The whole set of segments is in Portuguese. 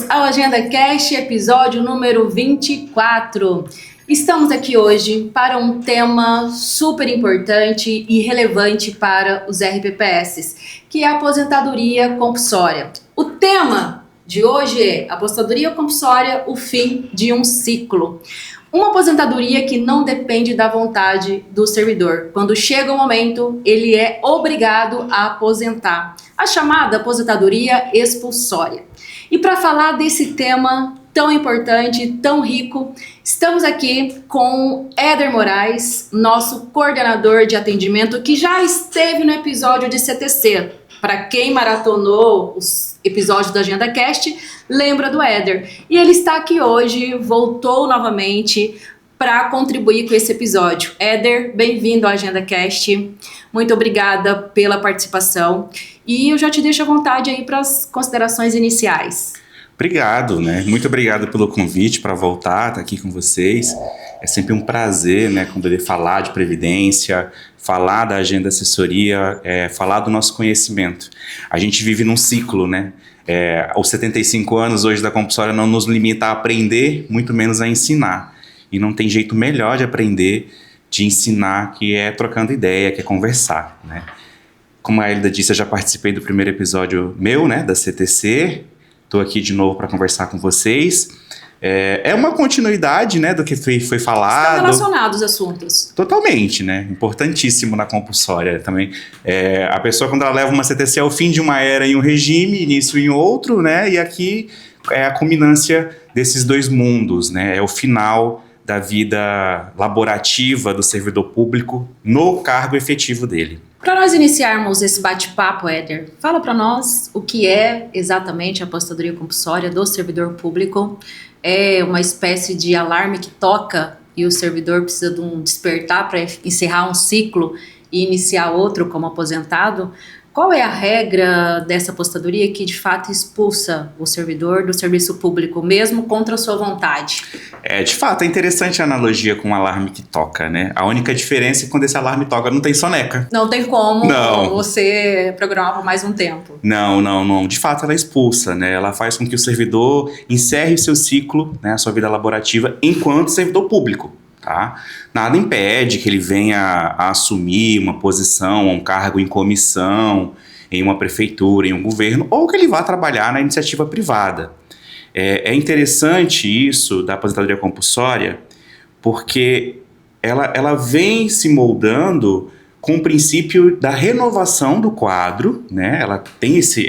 Bem-vindos ao Agenda Cast, episódio número 24. Estamos aqui hoje para um tema super importante e relevante para os RPPS, que é a aposentadoria compulsória. O tema de hoje é aposentadoria compulsória, o fim de um ciclo. Uma aposentadoria que não depende da vontade do servidor. Quando chega o momento, ele é obrigado a aposentar. A chamada aposentadoria expulsória. E para falar desse tema tão importante, tão rico, estamos aqui com Éder Moraes, nosso coordenador de atendimento, que já esteve no episódio de CTC. Para quem maratonou os episódios da Agenda Cast, lembra do Éder. E ele está aqui hoje, voltou novamente para contribuir com esse episódio. Éder, bem-vindo à Agenda Cast. Muito obrigada pela participação. E eu já te deixo à vontade aí para as considerações iniciais. Obrigado, né? Muito obrigado pelo convite para voltar, estar aqui com vocês. É sempre um prazer, né, poder falar de previdência, falar da agenda assessoria, falar do nosso conhecimento. A gente vive num ciclo, né? Os 75 anos hoje da compulsória não nos limita a aprender, muito menos a ensinar. E não tem jeito melhor de aprender, de ensinar, que é trocando ideia, que é conversar, né? Como a Elida disse, eu já participei do primeiro episódio meu, né, da CTC. Estou aqui de novo para conversar com vocês. É uma continuidade, né, do que foi falado. Estão relacionados os assuntos. Totalmente, né? Importantíssimo na compulsória também. A pessoa, quando ela leva uma CTC, é o fim de uma era em um regime, início em outro, né? E aqui é a culminância desses dois mundos, né? É o final da vida laborativa do servidor público no cargo efetivo dele. Para nós iniciarmos esse bate-papo, Éder, fala para nós o que é exatamente a aposentadoria compulsória do servidor público. É uma espécie de alarme que toca e o servidor precisa de um despertar para encerrar um ciclo e iniciar outro como aposentado. Qual é a regra dessa aposentadoria que de fato expulsa o servidor do serviço público, mesmo contra a sua vontade? De fato, é interessante a analogia com o alarme que toca, né? A única diferença é que quando esse alarme toca não tem soneca. Não tem como você programar por mais um tempo. Não. De fato, ela expulsa, né? Ela faz com que o servidor encerre o seu ciclo, né, a sua vida laborativa, enquanto servidor público. Tá? Nada impede que ele venha a assumir uma posição, um cargo em comissão, em uma prefeitura, em um governo, ou que ele vá trabalhar na iniciativa privada. É interessante isso da aposentadoria compulsória, porque ela vem se moldando com o princípio da renovação do quadro, né? Ela tem esse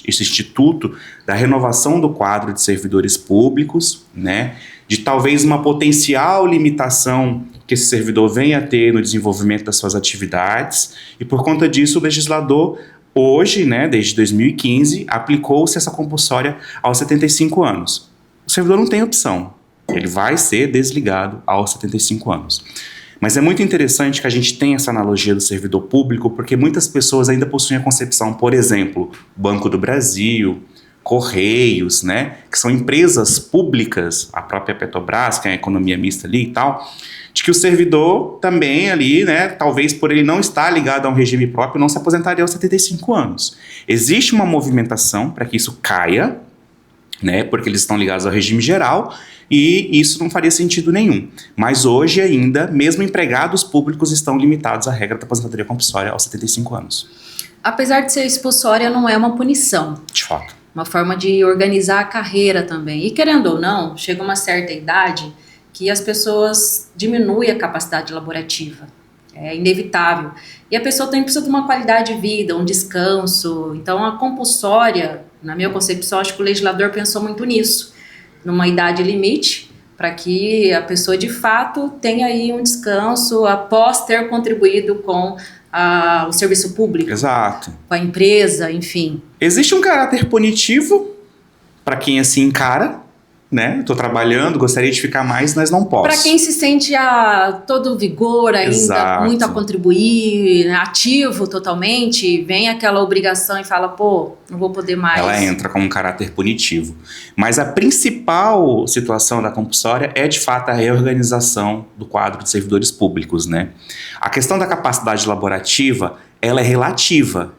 instituto da renovação do quadro de servidores públicos, né? De talvez uma potencial limitação que esse servidor venha a ter no desenvolvimento das suas atividades, e por conta disso o legislador hoje, né, desde 2015, aplicou-se essa compulsória aos 75 anos. O servidor não tem opção, ele vai ser desligado aos 75 anos. Mas é muito interessante que a gente tenha essa analogia do servidor público, porque muitas pessoas ainda possuem a concepção, por exemplo, Banco do Brasil, Correios, né, que são empresas públicas, a própria Petrobras, que é a economia mista ali e tal, de que o servidor também ali, né, talvez por ele não estar ligado a um regime próprio, não se aposentaria aos 75 anos. Existe uma movimentação para que isso caia, né, porque eles estão ligados ao regime geral, e isso não faria sentido nenhum. Mas hoje ainda, mesmo empregados públicos estão limitados à regra da aposentadoria compulsória aos 75 anos. Apesar de ser expulsória, não é uma punição. De fato. Uma forma de organizar a carreira também. E querendo ou não, chega uma certa idade que as pessoas diminuem a capacidade laborativa. É inevitável. E a pessoa também precisa de uma qualidade de vida, um descanso. Então a compulsória, na minha concepção, acho que o legislador pensou muito nisso. Numa idade limite, para que a pessoa de fato tenha aí um descanso após ter contribuído com o serviço público. Exato. Com a empresa, enfim. Existe um caráter punitivo para quem assim encara, né? Estou trabalhando, gostaria de ficar mais, mas não posso. Para quem se sente a todo vigor ainda, Exato. Muito a contribuir, né, ativo totalmente, vem aquela obrigação e fala, não vou poder mais. Ela entra com um caráter punitivo. Mas a principal situação da compulsória é, de fato, a reorganização do quadro de servidores públicos, né? A questão da capacidade laborativa, ela é relativa.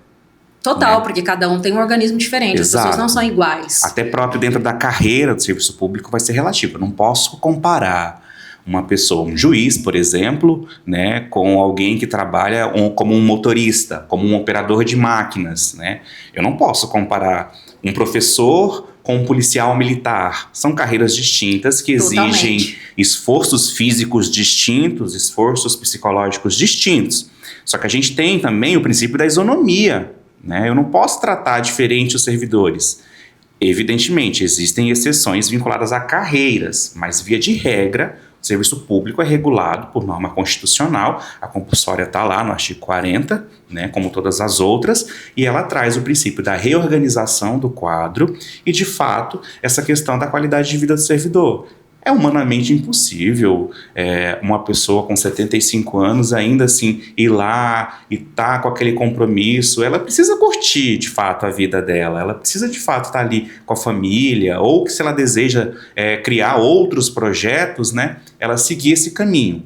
Total, né? porque cada um tem um organismo diferente, Exato. As pessoas não são iguais. Até próprio dentro da carreira do serviço público vai ser relativo. Eu não posso comparar uma pessoa, um juiz, por exemplo, né, com alguém que trabalha como um motorista, como um operador de máquinas, né? Eu não posso comparar um professor com um policial militar. São carreiras distintas que exigem Totalmente. esforços físicos distintos, esforços psicológicos distintos. Só que a gente tem também o princípio da isonomia, né? Eu não posso tratar diferente os servidores. Evidentemente, existem exceções vinculadas a carreiras, mas via de regra, o serviço público é regulado por norma constitucional, a compulsória está lá no artigo 40, né, como todas as outras, e ela traz o princípio da reorganização do quadro e, de fato, essa questão da qualidade de vida do servidor. É humanamente impossível uma pessoa com 75 anos ainda assim ir lá e tá com aquele compromisso. Ela precisa curtir de fato a vida dela, ela precisa de fato estar ali com a família, ou que se ela deseja criar outros projetos, né, ela seguir esse caminho.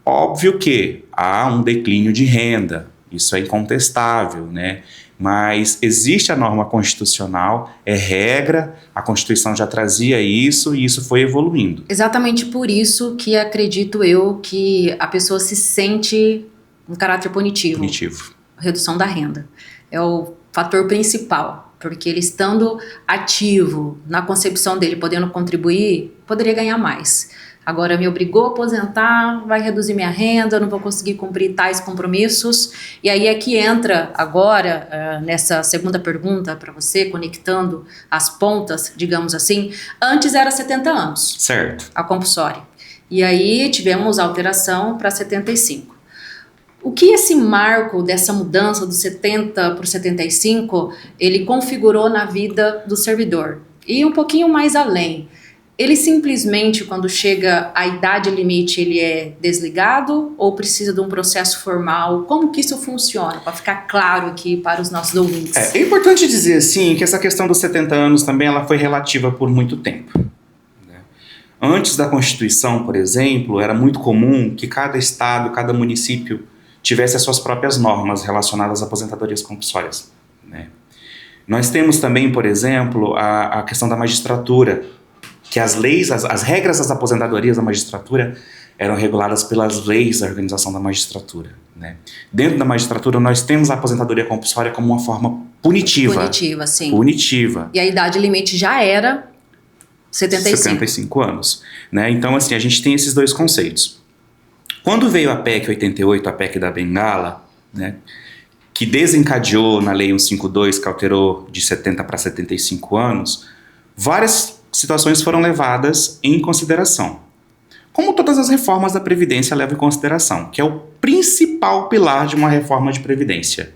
Óbvio que há um declínio de renda, isso é incontestável, né? Mas existe a norma constitucional, é regra, a Constituição já trazia isso e isso foi evoluindo. Exatamente por isso que acredito eu que a pessoa se sente um caráter punitivo. Redução da renda. É o fator principal, porque ele estando ativo na concepção dele, podendo contribuir, poderia ganhar mais. Agora me obrigou a aposentar, vai reduzir minha renda, não vou conseguir cumprir tais compromissos. E aí é que entra agora, nessa segunda pergunta para você, conectando as pontas, digamos assim. Antes era 70 anos. Certo. A compulsória. E aí tivemos a alteração para 75. O que esse marco dessa mudança do 70 para o 75, ele configurou na vida do servidor? E um pouquinho mais além. Ele simplesmente, quando chega à idade limite, ele é desligado ou precisa de um processo formal? Como que isso funciona? Para ficar claro aqui para os nossos ouvintes. É importante dizer, assim, que essa questão dos 70 anos também ela foi relativa por muito tempo. Antes da Constituição, por exemplo, era muito comum que cada estado, cada município tivesse as suas próprias normas relacionadas a aposentadorias compulsórias, né? Nós temos também, por exemplo, a questão da magistratura, que as leis, as regras das aposentadorias da magistratura eram reguladas pelas leis da organização da magistratura, né? Dentro da magistratura, nós temos a aposentadoria compulsória como uma forma punitiva. Punitiva, sim. Punitiva. E a idade limite já era 75 anos, né? Então, assim, a gente tem esses dois conceitos. Quando veio a PEC 88, a PEC da Bengala, né, que desencadeou na Lei 152, que alterou de 70 para 75 anos, várias situações foram levadas em consideração. Como todas as reformas da Previdência levam em consideração, que é o principal pilar de uma reforma de Previdência,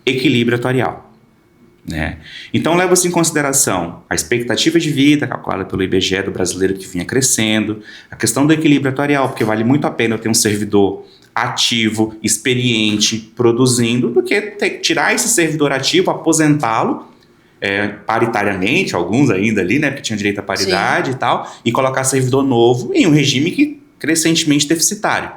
equilíbrio atuarial, né? Então leva-se em consideração a expectativa de vida calculada pelo IBGE do brasileiro que vinha crescendo, a questão do equilíbrio atuarial, porque vale muito a pena eu ter um servidor ativo, experiente, produzindo, do que tirar esse servidor ativo, aposentá-lo, paritariamente, alguns ainda ali, né, porque tinham direito à paridade. Sim. E tal, e colocar servidor novo em um regime que crescentemente deficitário.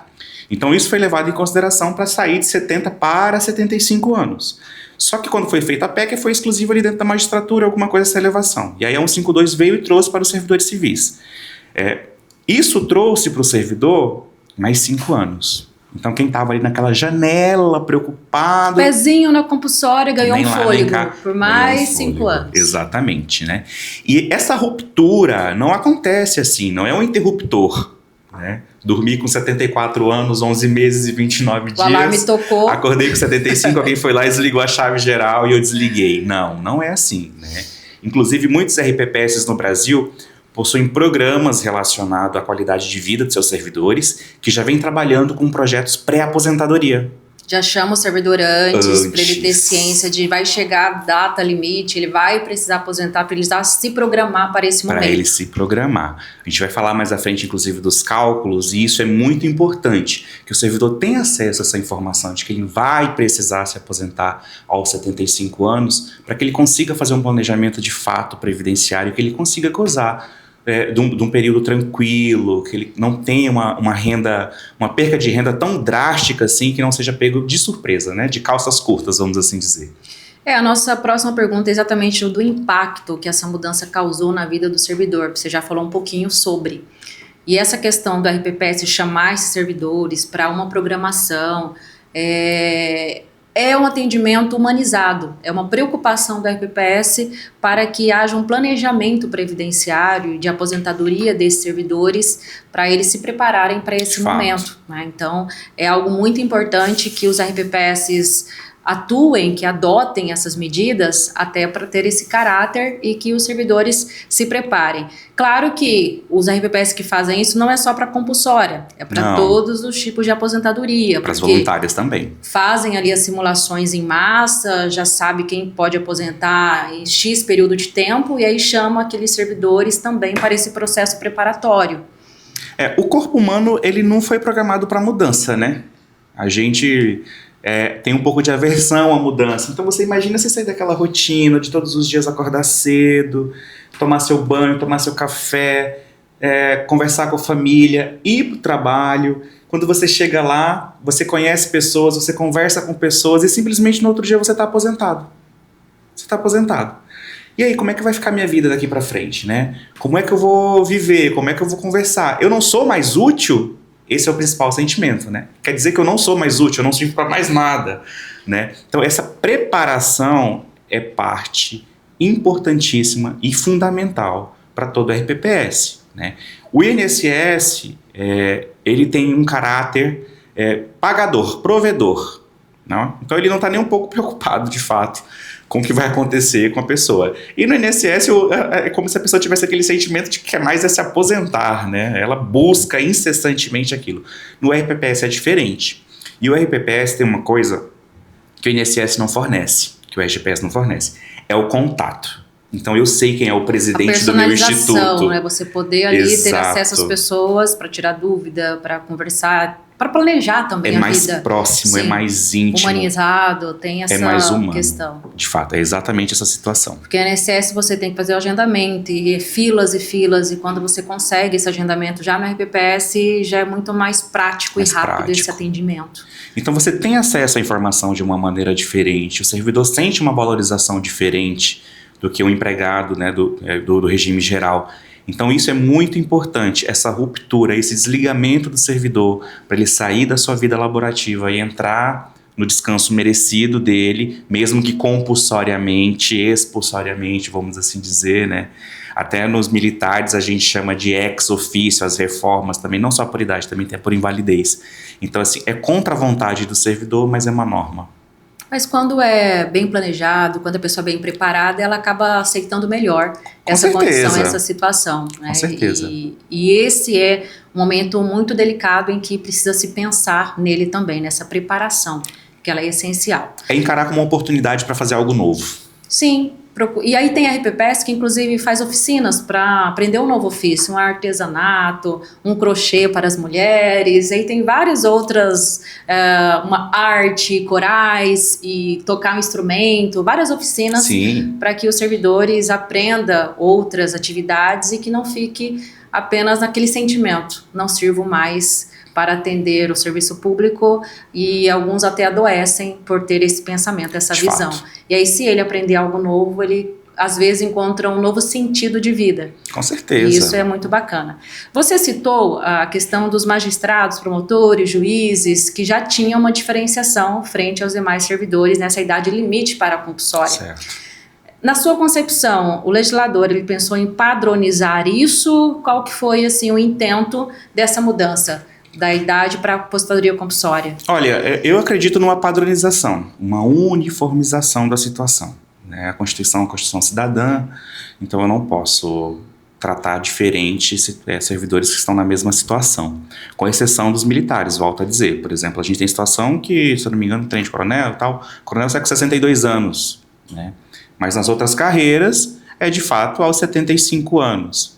Então isso foi levado em consideração para sair de 70 para 75 anos. Só que quando foi feita a PEC, foi exclusivo ali dentro da magistratura, alguma coisa dessa elevação. E aí a 152 veio e trouxe para os servidores civis. Isso trouxe para o servidor mais 5 anos. Então quem estava ali naquela janela, preocupado... Pezinho na compulsória, ganhou um fôlego por mais 5 anos. Exatamente, né? E essa ruptura não acontece assim, não é um interruptor, né? Dormi com 74 anos, 11 meses e 29 dias. O alarme tocou. Acordei com 75, alguém foi lá e desligou a chave geral e eu desliguei. Não, não é assim, né? Inclusive, muitos RPPS no Brasil possuem programas relacionados à qualidade de vida de seus servidores que já vêm trabalhando com projetos pré-aposentadoria. Já chama o servidor antes. Para ele ter ciência de vai chegar a data limite, ele vai precisar aposentar, para ele já se programar para esse momento. Para ele se programar. A gente vai falar mais à frente, inclusive, dos cálculos, e isso é muito importante, que o servidor tenha acesso a essa informação de que ele vai precisar se aposentar aos 75 anos, para que ele consiga fazer um planejamento de fato previdenciário, que ele consiga gozar de um período tranquilo, que ele não tenha uma renda, uma perca de renda tão drástica assim, que não seja pego de surpresa, né? De calças curtas, vamos assim dizer. A nossa próxima pergunta é exatamente do impacto que essa mudança causou na vida do servidor. Você já falou um pouquinho sobre. E essa questão do RPPS chamar esses servidores para uma programação é um atendimento humanizado, é uma preocupação do RPPS para que haja um planejamento previdenciário de aposentadoria desses servidores para eles se prepararem para esse momento, né? Então, é algo muito importante que os RPPS atuem, que adotem essas medidas até para ter esse caráter e que os servidores se preparem. Claro que os RPPS que fazem isso não é só para compulsória, é para todos os tipos de aposentadoria. Para as voluntárias também. Fazem ali as simulações em massa, já sabe quem pode aposentar em X período de tempo e aí chama aqueles servidores também para esse processo preparatório. O corpo humano, ele não foi programado para mudança, né? A gente... tem um pouco de aversão à mudança. Então você imagina você sair daquela rotina de todos os dias acordar cedo, tomar seu banho, tomar seu café, conversar com a família, ir para o trabalho. Quando você chega lá, você conhece pessoas, você conversa com pessoas e simplesmente no outro dia você está aposentado. Você está aposentado. E aí, como é que vai ficar a minha vida daqui para frente, né? Como é que eu vou viver? Como é que eu vou conversar? Eu não sou mais útil? Esse é o principal sentimento, né? Quer dizer que eu não sou mais útil, eu não sirvo para mais nada, né? Então, essa preparação é parte importantíssima e fundamental para todo RPPS, né? O INSS, ele tem um caráter pagador, provedor, não? Então, ele não está nem um pouco preocupado, de fato, com o que vai acontecer com a pessoa. E no INSS é como se a pessoa tivesse aquele sentimento de que quer mais se aposentar, né? Ela busca incessantemente aquilo. No RPPS é diferente. E o RPPS tem uma coisa que o INSS não fornece, que o RGPS não fornece, é o contato. Então eu sei quem é o presidente do meu instituto. Né? Você poder ali ter acesso às pessoas para tirar dúvida, para conversar, para planejar também a vida. É mais próximo, sim, é mais íntimo. Humanizado, tem essa mais humano, questão. De fato, é exatamente essa situação. Porque no INSS você tem que fazer o agendamento, e filas e filas, e quando você consegue esse agendamento já no RPPS, já é muito mais prático e rápido esse atendimento. Então você tem acesso à informação de uma maneira diferente, o servidor sente uma valorização diferente do que o empregado, né, do regime geral. Então isso é muito importante, essa ruptura, esse desligamento do servidor, para ele sair da sua vida laborativa e entrar no descanso merecido dele, mesmo que compulsoriamente, expulsoriamente, vamos assim dizer, né? Até nos militares a gente chama de ex officio, as reformas também, não só por idade, também tem por invalidez. Então assim, é contra a vontade do servidor, mas é uma norma. Mas quando é bem planejado, quando a pessoa é bem preparada, ela acaba aceitando melhor essa condição, essa situação. Né? Com certeza. E esse é um momento muito delicado em que precisa se pensar nele também, nessa preparação, que ela é essencial. É encarar como uma oportunidade para fazer algo novo. Sim. E aí tem a RPPS que inclusive faz oficinas para aprender um novo ofício, um artesanato, um crochê para as mulheres, aí tem várias outras, uma arte, corais e tocar um instrumento, várias oficinas para que os servidores aprendam outras atividades e que não fique apenas naquele sentimento, não sirvo mais para atender o serviço público, e alguns até adoecem por ter esse pensamento, essa visão. E aí, se ele aprender algo novo, ele às vezes encontra um novo sentido de vida. Com certeza. E isso é muito bacana. Você citou a questão dos magistrados, promotores, juízes, que já tinham uma diferenciação frente aos demais servidores nessa idade limite para a compulsória. Certo. Na sua concepção, o legislador ele pensou em padronizar isso? Qual que foi assim, o intento dessa mudança da idade para a aposentadoria compulsória? Olha, eu acredito numa padronização, uma uniformização da situação. Né? A Constituição é uma Constituição cidadã, então eu não posso tratar diferente servidores que estão na mesma situação, com exceção dos militares, volto a dizer. Por exemplo, a gente tem situação que, se eu não me engano, tem de coronel e tal, coronel sai com 62 anos, né? Mas nas outras carreiras é de fato aos 75 anos.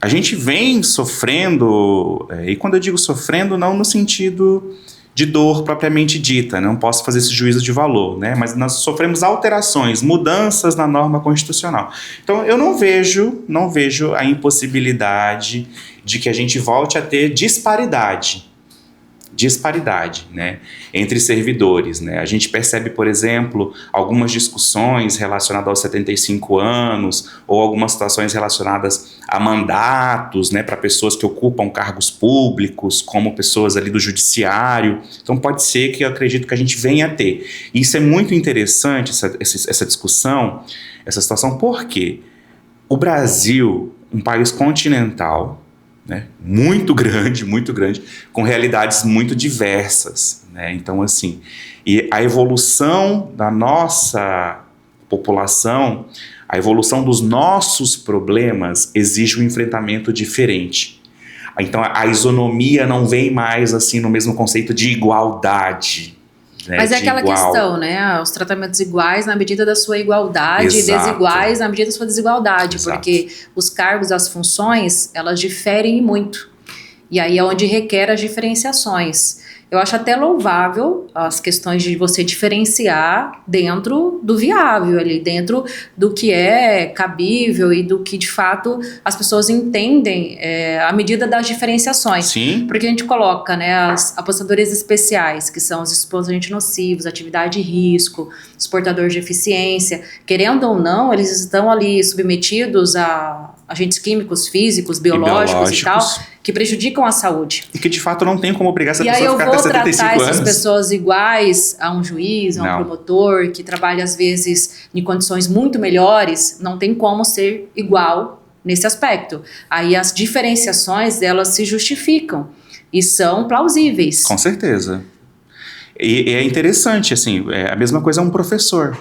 A gente vem sofrendo, e quando eu digo sofrendo, não no sentido de dor propriamente dita, não posso fazer esse juízo de valor, né? Mas nós sofremos alterações, mudanças na norma constitucional. Então eu não vejo a impossibilidade de que a gente volte a ter disparidade disparidade, né, entre servidores, né? A gente percebe, por exemplo, algumas discussões relacionadas aos 75 anos ou algumas situações relacionadas a mandatos, né, para pessoas que ocupam cargos públicos, como pessoas ali do judiciário. Então pode ser que eu acredito que a gente venha a ter. E isso é muito interessante, essa discussão, essa situação, porque o Brasil, um país continental, né, muito grande, com realidades muito diversas, né? Então, assim, e a evolução da nossa população, a evolução dos nossos problemas exige um enfrentamento diferente. Então, a isonomia não vem mais assim no mesmo conceito de igualdade. Né, mas é aquela questão, né? Os tratamentos iguais na medida da sua igualdade, Exato. desiguais na medida da sua desigualdade, Exato. porque os cargos, as funções, elas diferem muito. E aí é onde requer as diferenciações. Eu acho até louvável as questões de você diferenciar dentro do viável ali, dentro do que é cabível e do que de fato as pessoas entendem à medida das diferenciações. Sim. Porque a gente coloca, né, as aposentadorias especiais, que são os expositores nocivos, atividade de risco, os portadores de eficiência, querendo ou não, eles estão ali submetidos a agentes químicos, físicos, biológicos e tal, que prejudicam a saúde. E que de fato não tem como obrigar essa e pessoa a ficar até 75 anos. E aí eu vou tratar essas pessoas iguais a um juiz, a um promotor, que trabalha às vezes em condições muito melhores, não tem como ser igual nesse aspecto. Aí as diferenciações, elas se justificam e são plausíveis. Com certeza. E é interessante, assim, a mesma coisa é um professor.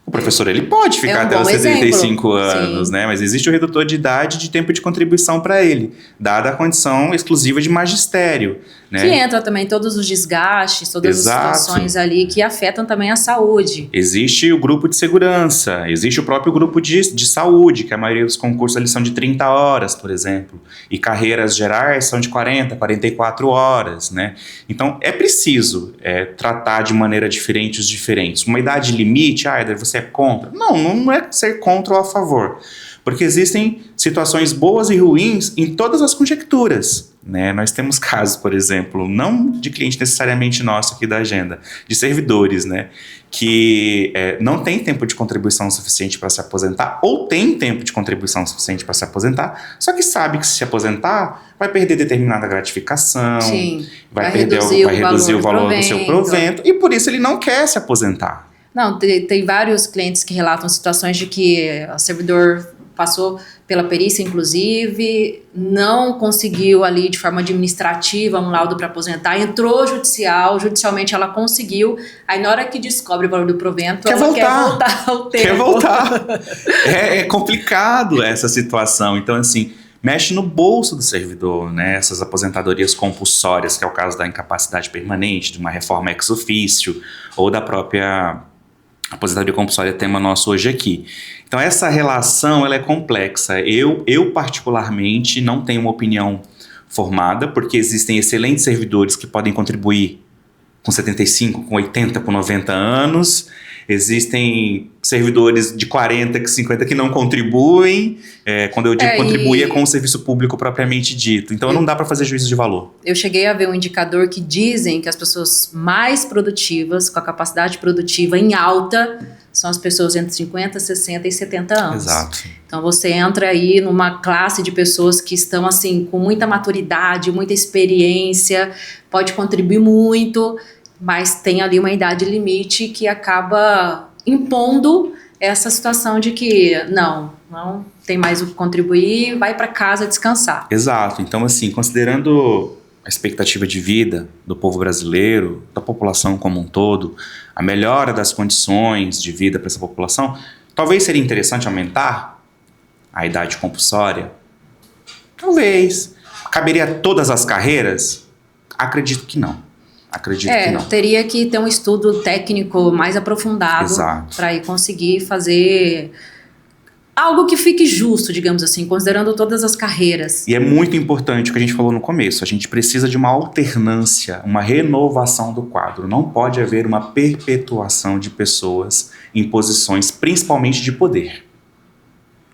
O professor, ele pode ficar até os 75 anos, né? Mas existe o redutor de idade de tempo de contribuição para ele, dada a condição exclusiva de magistério, né? Que entra também todos os desgastes, todas as situações ali que afetam também a saúde. Existe o grupo de segurança, existe o próprio grupo de saúde, que a maioria dos concursos ali são de 30 horas, por exemplo, e carreiras gerais são de 40, 44 horas, né? Então, é preciso tratar de maneira diferente os diferentes. Uma idade limite, Éder, você é contra? Não é ser contra ou a favor, porque existem situações boas e ruins em todas as conjecturas, né? Nós temos casos, por exemplo, não de cliente necessariamente nosso aqui da agenda, de servidores, né, que não tem tempo de contribuição suficiente para se aposentar, ou tem tempo de contribuição suficiente para se aposentar, só que sabe que se aposentar vai perder determinada gratificação, vai reduzir o valor do seu provento, e por isso ele não quer se aposentar. Não, tem vários clientes que relatam situações de que o servidor passou pela perícia, inclusive, não conseguiu ali de forma administrativa um laudo para aposentar, entrou judicialmente ela conseguiu, aí na hora que descobre o valor do provento, ela quer voltar ao tempo. Quer voltar. É complicado essa situação, então assim, mexe no bolso do servidor, né? Essas aposentadorias compulsórias, que é o caso da incapacidade permanente, de uma reforma ex officio, ou da própria aposentadoria compulsória, tema nosso hoje aqui. Então essa relação, ela é complexa. Eu particularmente não tenho uma opinião formada, porque existem excelentes servidores que podem contribuir com 75, com 80, com 90 anos. Existem servidores de 40, 50 que não contribuem. Quando eu digo contribuir é com o serviço público propriamente dito. Então não dá para fazer juízo de valor. Eu cheguei a ver um indicador que dizem que as pessoas mais produtivas, com a capacidade produtiva em alta, são as pessoas entre 50, 60 e 70 anos. Exato. Então você entra aí numa classe de pessoas que estão assim com muita maturidade, muita experiência, pode contribuir muito, mas tem ali uma idade limite que acaba impondo essa situação de que não tem mais o que contribuir, vai para casa descansar. Exato. Então, assim, considerando a expectativa de vida do povo brasileiro, da população como um todo, a melhora das condições de vida para essa população, talvez seria interessante aumentar a idade compulsória? Talvez. Caberia a todas as carreiras? Acredito que não. Que não. Teria que ter um estudo técnico mais aprofundado para ir conseguir fazer algo que fique justo, digamos assim, considerando todas as carreiras. E é muito importante o que a gente falou no começo, a gente precisa de uma alternância, uma renovação do quadro. Não pode haver uma perpetuação de pessoas em posições principalmente de poder.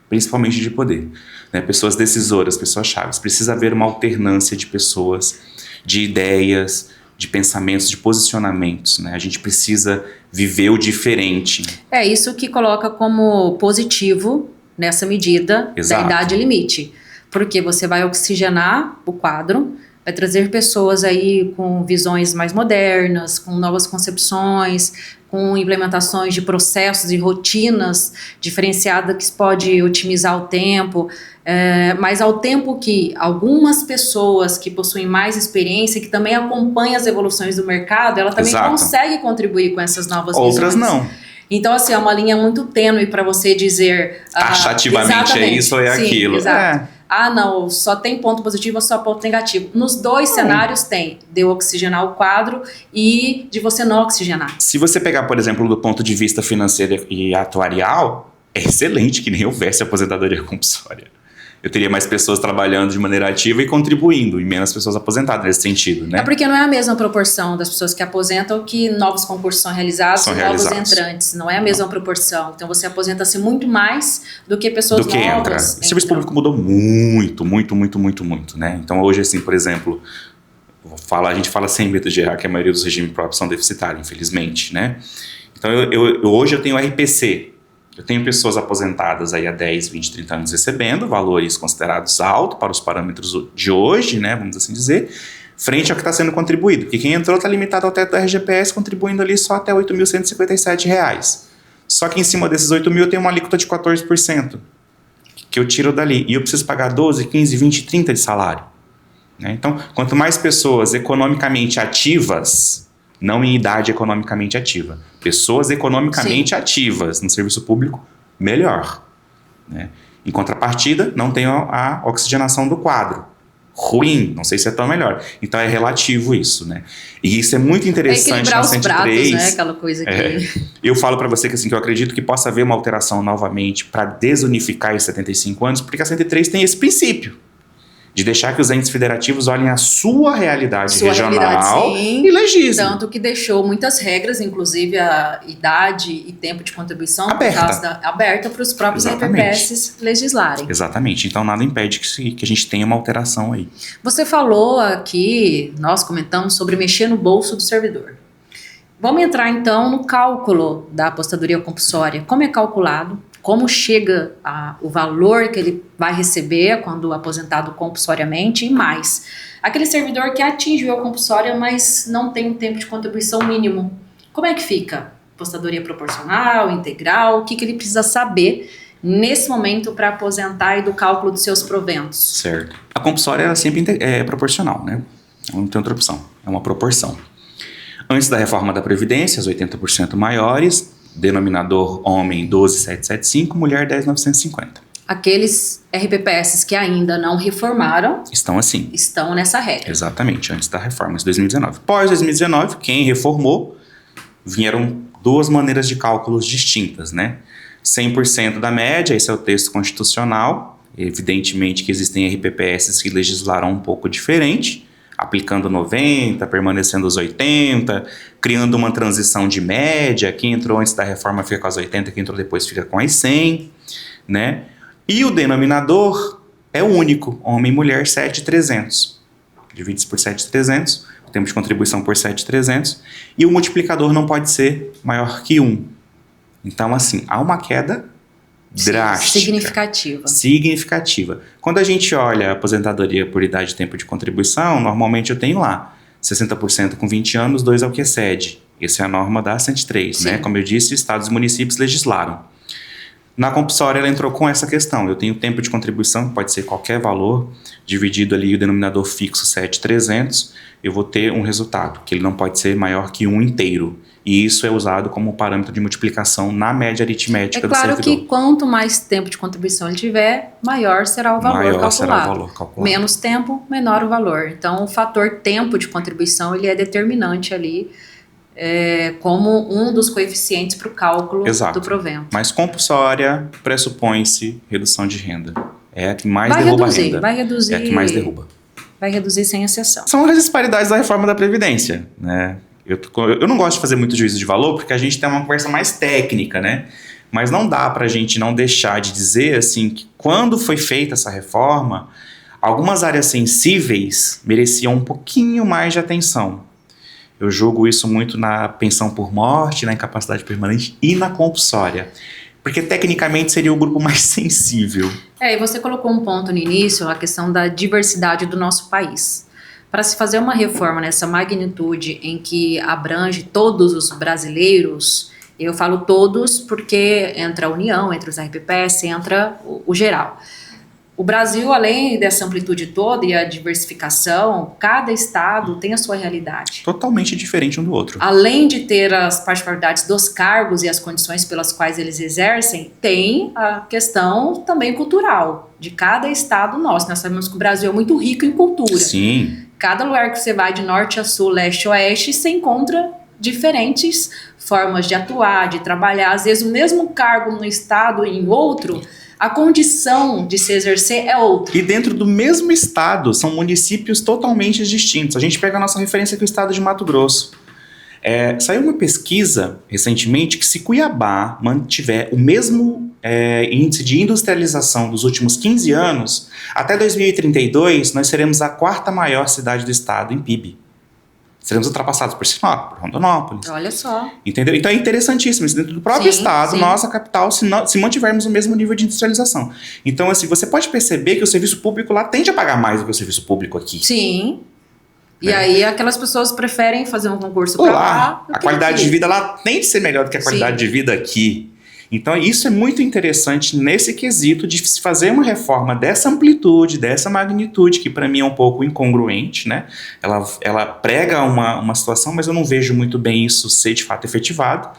Principalmente de poder. Né? Pessoas decisoras, pessoas chaves. Precisa haver uma alternância de pessoas de ideias, de pensamentos, de posicionamentos, né? A gente precisa viver o diferente. É isso que coloca como positivo nessa medida Exato. da idade limite. Porque você vai oxigenar o quadro, vai trazer pessoas aí com visões mais modernas, com novas concepções, com implementações de processos e rotinas diferenciadas que pode otimizar o tempo, mas ao tempo que algumas pessoas que possuem mais experiência, que também acompanham as evoluções do mercado, ela também Exato. consegue contribuir com essas novas Outras visões. não. Então, assim, é uma linha muito tênue para você dizer... taxativamente é isso ou é sim, aquilo. Exato. Não, só tem ponto positivo ou só ponto negativo. Nos dois cenários tem de eu oxigenar o quadro e de você não oxigenar. Se você pegar, por exemplo, do ponto de vista financeiro e atuarial, é excelente que nem houvesse aposentadoria compulsória. Eu teria mais pessoas trabalhando de maneira ativa e contribuindo, e menos pessoas aposentadas nesse sentido, né? É porque não é a mesma proporção das pessoas que aposentam que novos concursos são realizados e novos entrantes. Não é a mesma proporção. Então você aposenta-se muito mais do que pessoas novas. Entra. O serviço público mudou muito, né? Então hoje, assim, por exemplo, a gente fala sem medo de errar que a maioria dos regimes próprios são deficitários, infelizmente, né? Então hoje eu tenho RPC. Eu tenho pessoas aposentadas aí há 10, 20, 30 anos recebendo valores considerados altos para os parâmetros de hoje, né, vamos assim dizer, frente ao que está sendo contribuído. Porque quem entrou está limitado ao teto da RGPS, contribuindo ali só até R$ 8.157. Só que em cima desses 8 mil eu tenho uma alíquota de 14%, que eu tiro dali. E eu preciso pagar 12, 15, 20, 30 de salário. Né? Então, quanto mais pessoas economicamente ativas... Não em idade economicamente ativa. Pessoas economicamente ativas no serviço público, melhor. Né? Em contrapartida, não tem a oxigenação do quadro. Ruim, não sei se é tão melhor. Então é relativo isso, né? E isso é muito interessante na 103. Pratos, né? Aquela coisa que... Eu falo para você que, assim, que eu acredito que possa haver uma alteração novamente para desunificar esses 75 anos, porque a 103 tem esse princípio. De deixar que os entes federativos olhem a sua realidade regional e legislem. Tanto que deixou muitas regras, inclusive a idade e tempo de contribuição aberta para os próprios RPPS legislarem. Exatamente. Então nada impede que a gente tenha uma alteração aí. Você falou aqui, nós comentamos sobre mexer no bolso do servidor. Vamos entrar então no cálculo da apostadoria compulsória. Como é calculado? Como chega o valor que ele vai receber quando aposentado compulsoriamente e mais. Aquele servidor que atingiu a compulsória, mas não tem um tempo de contribuição mínimo. Como é que fica? Apostadoria proporcional, integral? O que ele precisa saber nesse momento para aposentar e do cálculo dos seus proventos? Certo. A compulsória ela sempre é proporcional, né? Não tem outra opção. É uma proporção. Antes da reforma da Previdência, as 80% maiores... Denominador homem 12.775, mulher 10.950. Aqueles RPPS que ainda não reformaram... Estão assim. Estão nessa regra. Exatamente, antes da reforma, de 2019. Pós 2019, quem reformou, vieram duas maneiras de cálculos distintas, né? 100% da média, esse é o texto constitucional. Evidentemente que existem RPPS que legislaram um pouco diferente, aplicando 90, permanecendo os 80, criando uma transição de média, quem entrou antes da reforma fica com as 80, quem entrou depois fica com as 100, né? E o denominador é único, homem e mulher 7.300. Divide-se por 7.300, o tempo de contribuição por 7.300, e o multiplicador não pode ser maior que 1. Então, assim, há uma queda drástica. Significativa. Quando a gente olha a aposentadoria por idade e tempo de contribuição, normalmente eu tenho lá 60% com 20 anos, 2 ao que excede. Essa é a norma da 103, né? Como eu disse, estados e municípios legislaram. Na compulsória ela entrou com essa questão. Eu tenho tempo de contribuição, que pode ser qualquer valor, dividido ali o denominador fixo 7.300, eu vou ter um resultado, que ele não pode ser maior que 1 inteiro. E isso é usado como parâmetro de multiplicação na média aritmética do servidor. É claro que quanto mais tempo de contribuição ele tiver, maior será o valor calculado. Menos tempo, menor o valor. Então, o fator tempo de contribuição ele é determinante ali como um dos coeficientes para o cálculo do provento. Mas compulsória pressupõe-se redução de renda. É a que mais derruba a renda. Vai reduzir. É a que mais derruba. Vai reduzir sem exceção. São as disparidades da reforma da Previdência, né? Eu não gosto de fazer muito juízo de valor, porque a gente tem uma conversa mais técnica, né? Mas não dá pra gente não deixar de dizer, assim, que quando foi feita essa reforma, Algumas áreas sensíveis mereciam um pouquinho mais de atenção. Eu julgo isso muito na pensão por morte, na incapacidade permanente e na compulsória. Porque tecnicamente seria o grupo mais sensível. E você colocou um ponto no início, a questão da diversidade do nosso país. Para se fazer uma reforma nessa magnitude em que abrange todos os brasileiros, eu falo todos porque entra a União, entra os RPPS, entra o geral. O Brasil, além dessa amplitude toda e a diversificação, cada estado tem a sua realidade. Totalmente diferente um do outro. Além de ter as particularidades dos cargos e as condições pelas quais eles exercem, tem a questão também cultural de cada estado nosso. Nós sabemos que o Brasil é muito rico em cultura. Sim. Cada lugar que você vai de norte a sul, leste a oeste, você encontra diferentes formas de atuar, de trabalhar. Às vezes o mesmo cargo no estado e em outro, a condição de se exercer é outra. E dentro do mesmo estado, são municípios totalmente distintos. A gente pega a nossa referência aqui, o estado de Mato Grosso. Saiu uma pesquisa recentemente que se Cuiabá mantiver o mesmo índice de industrialização dos últimos 15 anos, até 2032 nós seremos a 4ª maior cidade do estado em PIB. Seremos ultrapassados por Sinop, por Rondonópolis. Olha só. Entendeu? Então é interessantíssimo. Dentro do próprio estado, nossa capital, se mantivermos o mesmo nível de industrialização. Então, assim, você pode perceber que o serviço público lá tende a pagar mais do que o serviço público aqui. Sim. E aí aquelas pessoas preferem fazer um concurso para lá. A qualidade de vida lá tem de ser melhor do que a qualidade de vida aqui. Então isso é muito interessante nesse quesito de se fazer uma reforma dessa amplitude, dessa magnitude, que para mim é um pouco incongruente, né? Ela prega uma situação, mas eu não vejo muito bem isso ser de fato efetivado.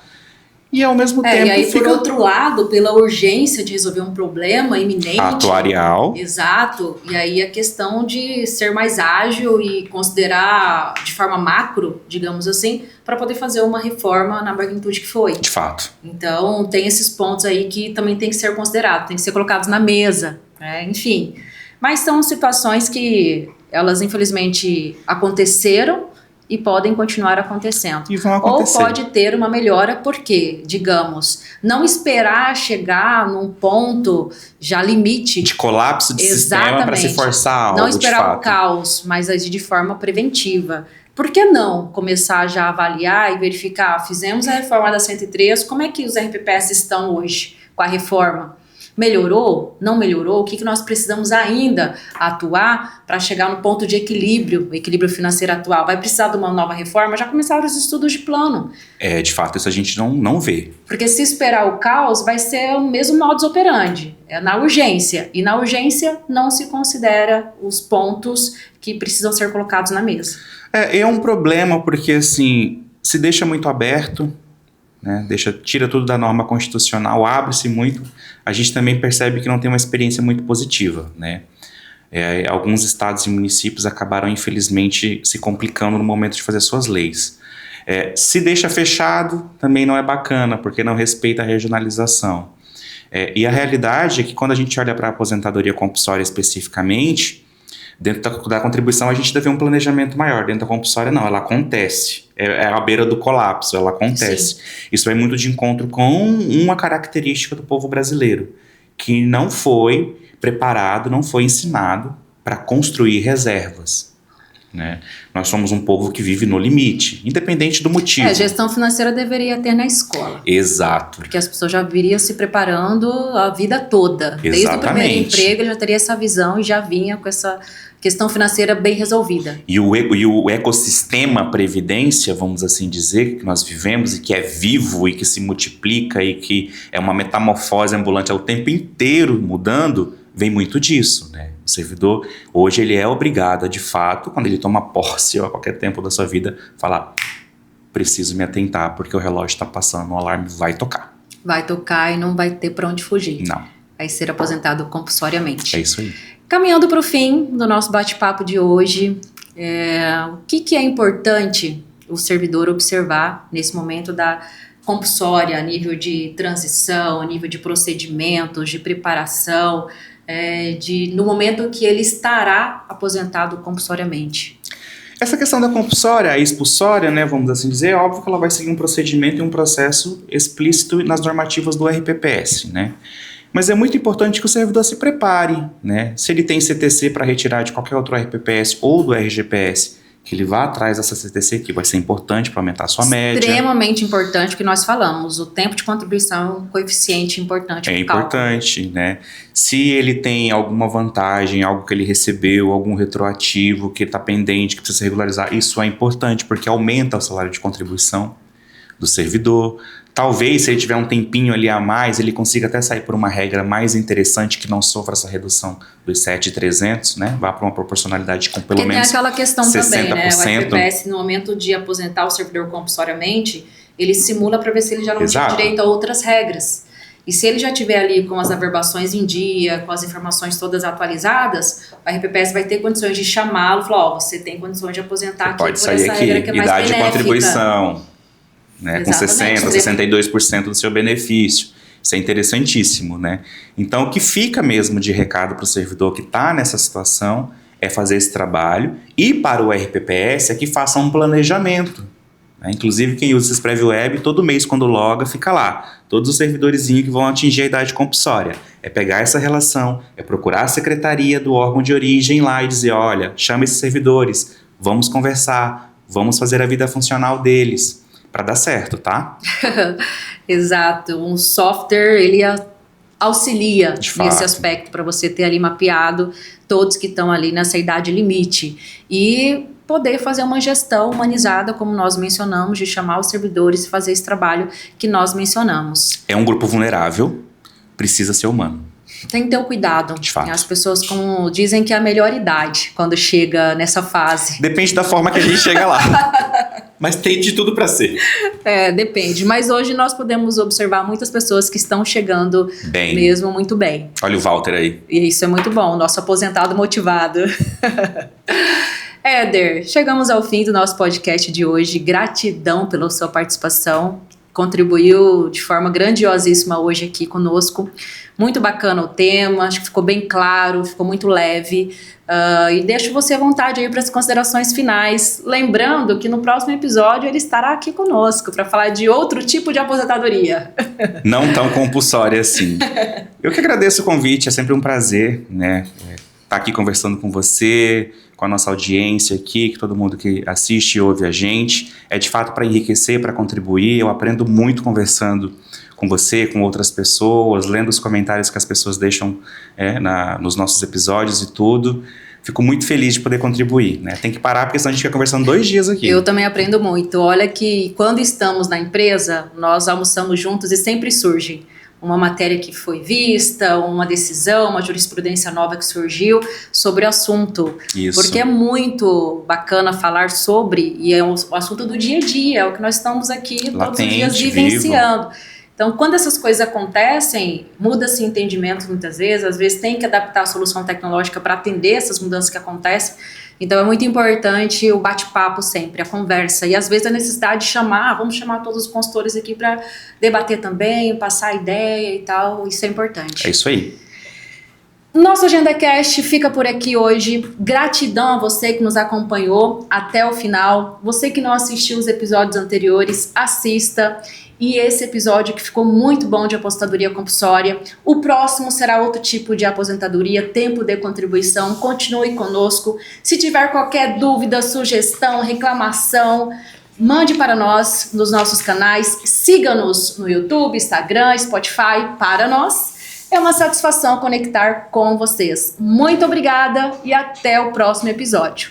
E ao mesmo tempo e aí, por outro lado, pela urgência de resolver um problema iminente. Atuarial. Exato. E aí a questão de ser mais ágil e considerar de forma macro, digamos assim, para poder fazer uma reforma na magnitude que foi. De fato. Então, tem esses pontos aí que também tem que ser considerados, tem que ser colocados na mesa, né? Enfim. Mas são situações que elas, infelizmente, aconteceram e podem continuar acontecendo. E vão acontecer. Ou pode ter uma melhora, porque, digamos, não esperar chegar num ponto já limite. De colapso de sistema para se forçar algo. Não esperar o caos, mas agir de forma preventiva. Por que não começar já a avaliar e verificar? Fizemos a reforma da 103, como é que os RPPS estão hoje com a reforma? Melhorou? Não melhorou? O que nós precisamos ainda atuar para chegar no ponto de equilíbrio, o equilíbrio financeiro atual? Vai precisar de uma nova reforma? Já começaram os estudos de plano. De fato, isso a gente não vê. Porque se esperar o caos, vai ser o mesmo modus operandi, na urgência. E na urgência não se considera os pontos que precisam ser colocados na mesa. É um problema porque, assim, se deixa muito aberto, né? Tira tudo da norma constitucional, abre-se muito, a gente também percebe que não tem uma experiência muito positiva, né? Alguns estados e municípios acabaram, infelizmente, se complicando no momento de fazer suas leis. Se deixa fechado, também não é bacana, porque não respeita a regionalização. E a realidade é que quando a gente olha para a aposentadoria compulsória especificamente, dentro da contribuição a gente deve ter um planejamento maior. Dentro da compulsória não, ela acontece. É à beira do colapso, ela acontece. Sim. Isso vai muito de encontro com uma característica do povo brasileiro, que não foi preparado, não foi ensinado para construir reservas. Né? Nós somos um povo que vive no limite, independente do motivo. A gestão financeira deveria ter na escola. Exato. Porque as pessoas já viriam se preparando a vida toda. Exatamente. Desde o primeiro emprego já teria essa visão e já vinha com essa questão financeira bem resolvida. E o ecossistema previdência, vamos assim dizer, que nós vivemos e que é vivo e que se multiplica e que é uma metamorfose ambulante ao tempo inteiro mudando, vem muito disso, né? O servidor, hoje, ele é obrigado, de fato, quando ele toma posse ou a qualquer tempo da sua vida, falar, preciso me atentar porque o relógio está passando, o alarme vai tocar. Vai tocar e não vai ter para onde fugir. Não. Vai ser aposentado compulsoriamente. É isso aí. Caminhando para o fim do nosso bate-papo de hoje, o que é importante o servidor observar nesse momento da compulsória, a nível de transição, a nível de procedimentos, de preparação, no momento que ele estará aposentado compulsoriamente? Essa questão da compulsória, a expulsória, né, vamos assim dizer, é óbvio que ela vai seguir um procedimento e um processo explícito nas normativas do RPPS, né? Mas é muito importante que o servidor se prepare, né? Se ele tem CTC para retirar de qualquer outro RPPS ou do RGPS, que ele vá atrás dessa CTC, que vai ser importante para aumentar a sua média. Extremamente importante, que nós falamos. O tempo de contribuição é um coeficiente importante. É importante, né? Se ele tem alguma vantagem, algo que ele recebeu, algum retroativo que está pendente, que precisa regularizar, isso é importante, porque aumenta o salário de contribuição do servidor. Talvez, se ele tiver um tempinho ali a mais, ele consiga até sair por uma regra mais interessante que não sofra essa redução dos 7.300, né? Vá para uma proporcionalidade com pelo menos 60%. Tem aquela questão também, né? O RPPS, no momento de aposentar o servidor compulsoriamente, ele simula para ver se ele já não tinha direito a outras regras. E se ele já tiver ali com as averbações em dia, com as informações todas atualizadas, o RPPS vai ter condições de chamá-lo e falar, você tem condições de aposentar aqui por essa regra que é mais idade benéfica. De contribuição. Né, com 60%, 62% do seu benefício. Isso é interessantíssimo, né? Então, o que fica mesmo de recado para o servidor que está nessa situação é fazer esse trabalho, e para o RPPS é que faça um planejamento. Né? Inclusive, quem usa esse Prévio Web, todo mês quando loga, fica lá. Todos os servidorzinhos que vão atingir a idade compulsória. É pegar essa relação, é procurar a secretaria do órgão de origem lá e dizer, olha, chama esses servidores, vamos conversar, vamos fazer a vida funcional deles. Para dar certo, tá? Exato. Um software, ele auxilia nesse aspecto, para você ter ali mapeado todos que estão ali nessa idade limite. E poder fazer uma gestão humanizada, como nós mencionamos, de chamar os servidores e fazer esse trabalho que nós mencionamos. É um grupo vulnerável, precisa ser humano. Tem que ter o cuidado. De fato. As pessoas dizem que é a melhor idade quando chega nessa fase. Depende da forma que a gente chega lá. Mas tem de tudo para ser. Depende. Mas hoje nós podemos observar muitas pessoas que estão chegando mesmo muito bem. Olha o Walter aí. E isso é muito bom, nosso aposentado motivado. Éder, chegamos ao fim do nosso podcast de hoje. Gratidão pela sua participação. Contribuiu de forma grandiosíssima hoje aqui conosco. Muito bacana o tema, acho que ficou bem claro, ficou muito leve. E deixo você à vontade aí para as considerações finais. Lembrando que no próximo episódio ele estará aqui conosco para falar de outro tipo de aposentadoria. Não tão compulsória assim. Eu que agradeço o convite, é sempre um prazer, né? Estar aqui conversando com você, com a nossa audiência aqui, que todo mundo que assiste e ouve a gente. É de fato para enriquecer, para contribuir. Eu aprendo muito conversando com você, com outras pessoas, lendo os comentários que as pessoas deixam nos nossos episódios e tudo. Fico muito feliz de poder contribuir, né? Tem que parar, porque senão a gente fica conversando 2 dias aqui. Eu também aprendo muito. Olha que quando estamos na empresa, nós almoçamos juntos e sempre surge uma matéria que foi vista, uma decisão, uma jurisprudência nova que surgiu sobre o assunto. Isso. Porque é muito bacana falar sobre, e é o assunto do dia a dia, é o que nós estamos aqui todos os dias vivenciando. Vivo. Então, quando essas coisas acontecem, muda-se o entendimento muitas vezes, às vezes tem que adaptar a solução tecnológica para atender essas mudanças que acontecem. Então, é muito importante o bate-papo sempre, a conversa. E às vezes a necessidade de vamos chamar todos os consultores aqui para debater também, passar a ideia e tal, isso é importante. É isso aí. Nosso AgendaCast fica por aqui hoje. Gratidão a você que nos acompanhou até o final. Você que não assistiu os episódios anteriores, assista. E esse episódio que ficou muito bom de aposentadoria compulsória. O próximo será outro tipo de aposentadoria, tempo de contribuição. Continue conosco. Se tiver qualquer dúvida, sugestão, reclamação, mande para nós nos nossos canais. Siga-nos no YouTube, Instagram, Spotify. Para nós é uma satisfação conectar com vocês. Muito obrigada e até o próximo episódio.